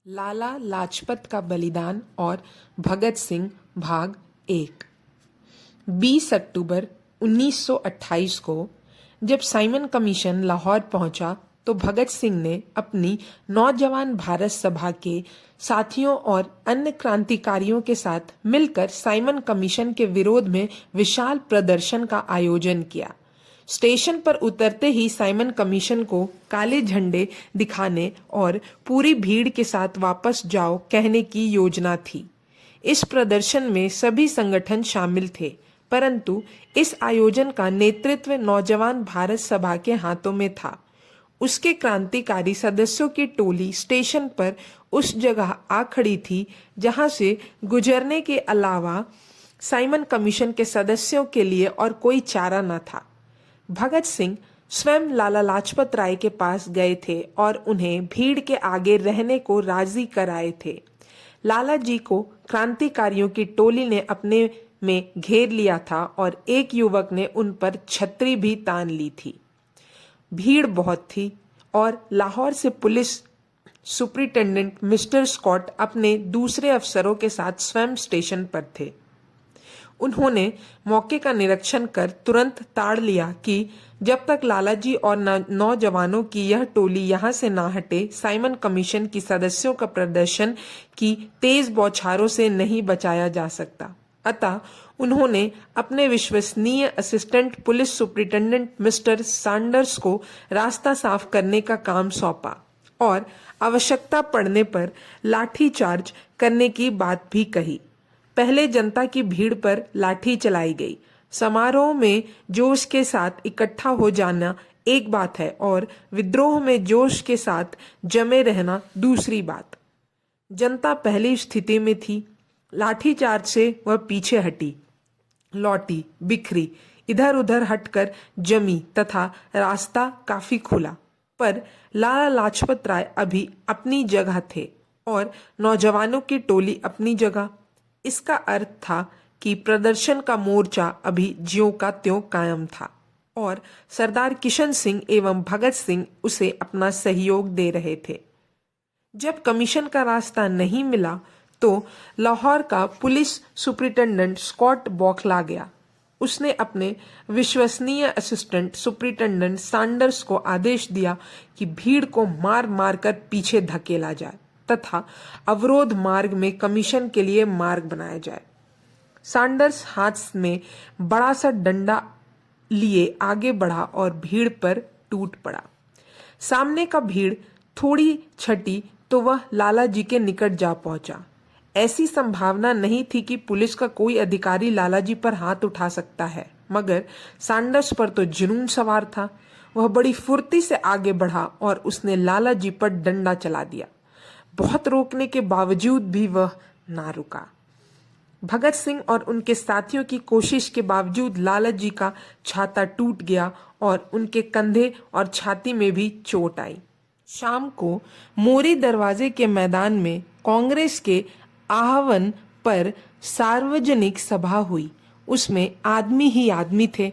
लाला लाजपत का बलिदान और भगत सिंह भाग 1। 20 अक्टूबर 1928 को जब साइमन कमीशन लाहौर पहुंचा तो भगत सिंह ने अपनी नौजवान भारत सभा के साथियों और अन्य क्रांतिकारियों के साथ मिलकर साइमन कमीशन के विरोध में विशाल प्रदर्शन का आयोजन किया। स्टेशन पर उतरते ही साइमन कमीशन को काले झंडे दिखाने और पूरी भीड़ के साथ वापस जाओ कहने की योजना थी। इस प्रदर्शन में सभी संगठन शामिल थे, परंतु इस आयोजन का नेतृत्व नौजवान भारत सभा के हाथों में था। उसके क्रांतिकारी सदस्यों की टोली स्टेशन पर उस जगह आ खड़ी थी जहां से गुजरने के अलावा साइमन कमीशन के सदस्यों के लिए और कोई चारा न था। भगत सिंह स्वयं लाला लाजपत राय के पास गए थे और उन्हें भीड़ के आगे रहने को राजी कराए थे। लाला जी को क्रांतिकारियों की टोली ने अपने में घेर लिया था और एक युवक ने उन पर छतरी भी तान ली थी। भीड़ बहुत थी और लाहौर से पुलिस सुपरिटेंडेंट मिस्टर स्कॉट अपने दूसरे अफसरों के साथ स्वयं स्टेशन पर थे। उन्होंने मौके का निरीक्षण कर तुरंत ताड़ लिया कि जब तक लालाजी और नौजवानों की यह टोली यहां से ना हटे, साइमन कमीशन की सदस्यों का प्रदर्शन की तेज बौछारों से नहीं बचाया जा सकता। अतः उन्होंने अपने विश्वसनीय assistant police superintendent mister Sanders को रास्ता साफ करने का काम सौंपा और आवश्यकता पड़ने पर लाठीचार्ज करने की बात भी कही। पहले जनता की भीड़ पर लाठी चलाई गई। समारोह में जोश के साथ इकट्ठा हो जाना एक बात है और विद्रोह में जोश के साथ जमे रहना दूसरी बात। जनता पहली स्थिति में थी। लाठीचार्ज से वह पीछे हटी, लौटी, बिखरी, इधर उधर हटकर जमी तथा रास्ता काफी खुला। पर लाला लाजपत राय अभी अपनी जगह थे और नौजवानों की टोली अपनी जगह। इसका अर्थ था कि प्रदर्शन का मोर्चा अभी ज्यों का त्यों कायम था और सरदार किशन सिंह एवं भगत सिंह उसे अपना सहयोग दे रहे थे। जब कमीशन का रास्ता नहीं मिला तो लाहौर का पुलिस सुपरिटेंडेंट स्कॉट बौखला गया। उसने अपने विश्वसनीय असिस्टेंट सुपरिटेंडेंट सैंडर्स को आदेश दिया कि भीड़ को मार मार कर पीछे धकेला जाए तथा अवरोध मार्ग में कमीशन के लिए मार्ग बनाया जाए। सैंडर्स हाथ में बड़ा सा डंडा लिए आगे बढ़ा और भीड़ पर टूट पड़ा। सामने का भीड़ थोड़ी छटी तो वह लाला जी के निकट जा पहुंचा। ऐसी संभावना नहीं थी कि पुलिस का कोई अधिकारी लाला जी पर हाथ उठा सकता है, मगर सैंडर्स पर तो जुनून सवार था। वह बड़ी फुर्ती से आगे बढ़ा और उसने लाला जी पर डंडा चला दिया। बहुत रोकने के बावजूद भी वह ना रुका। भगत सिंह और उनके साथियों की कोशिश के बावजूद लाला जी का छाता टूट गया और उनके कंधे और छाती में भी चोट आई। शाम को मोरी दरवाजे के मैदान में कांग्रेस के आह्वान पर सार्वजनिक सभा हुई। उसमें आदमी ही आदमी थे।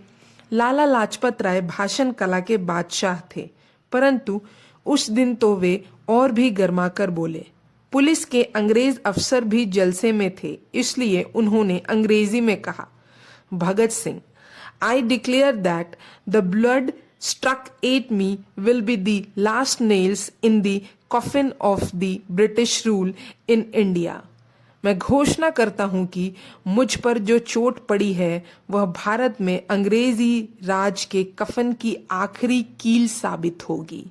लाला लाजपत राय भाषण कला के बादशाह थे, परंतु उस दिन तो वे और भी गर्मा कर बोले। पुलिस के अंग्रेज अफसर भी जलसे में थे, इसलिए उन्होंने अंग्रेजी में कहा, Bhagat Singh, I declare that the blood struck at me will be the last nails in the coffin of the British rule in India. मैं घोषणा करता हूं कि मुझ पर जो चोट पड़ी है वह भारत में अंग्रेजी राज के कफन की आखिरी कील साबित होगी।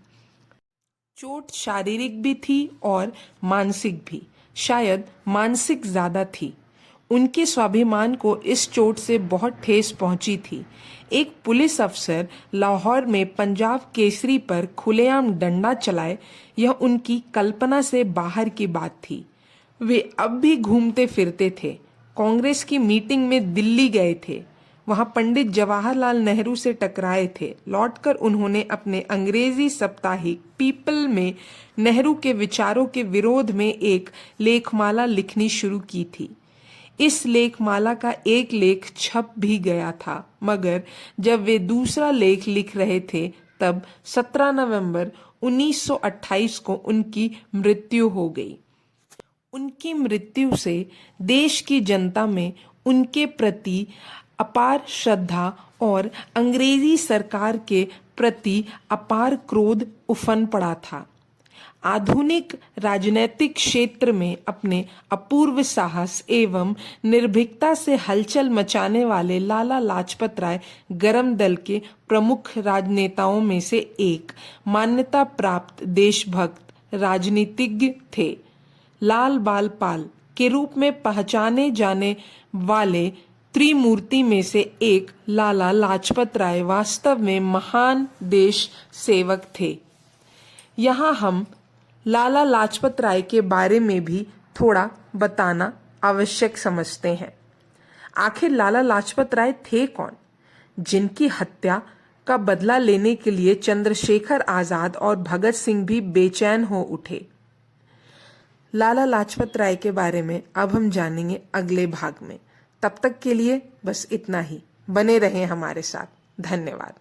चोट शारीरिक भी थी और मानसिक भी, शायद मानसिक ज्यादा थी। उनके स्वाभिमान को इस चोट से बहुत ठेस पहुंची थी। एक पुलिस अफसर लाहौर में पंजाब केसरी पर खुलेआम डंडा चलाए, यह उनकी कल्पना से बाहर की बात थी। वे अब भी घूमते फिरते थे। कांग्रेस की मीटिंग में दिल्ली गए थे, वहां पंडित जवाहरलाल नेहरू से टकराए थे। लौटकर उन्होंने अपने अंग्रेजी साप्ताहिक पीपल में नेहरू के विचारों के विरोध में एक लेखमाला लिखनी शुरू की थी। इस लेखमाला का एक लेख छप भी गया था, मगर जब वे दूसरा लेख लिख रहे थे तब 17 नवंबर 1928 को उनकी मृत्यु हो गई। उनकी मृत्यु से देश की जनता में उनके प्रति अपार श्रद्धा और अंग्रेजी सरकार के प्रति अपार क्रोध उफन पड़ा था। आधुनिक राजनीतिक क्षेत्र में अपने अपूर्व साहस एवं निर्भीकता से हलचल मचाने वाले लाला लाजपत राय गरम दल के प्रमुख राजनेताओं में से एक मान्यता प्राप्त देशभक्त राजनीतिज्ञ थे। लाल बाल पाल के रूप में पहचाने जाने वाले त्रिमूर्ति में से एक लाला लाजपत राय वास्तव में महान देश सेवक थे। यहाँ हम लाला लाजपत राय के बारे में भी थोड़ा बताना आवश्यक समझते हैं। आखिर लाला लाजपत राय थे कौन, जिनकी हत्या का बदला लेने के लिए चंद्रशेखर आजाद और भगत सिंह भी बेचैन हो उठे? लाला लाजपत राय के बारे में अब हम जानेंगे अगले भाग में। तब तक के लिए बस इतना ही। बने रहें हमारे साथ। धन्यवाद।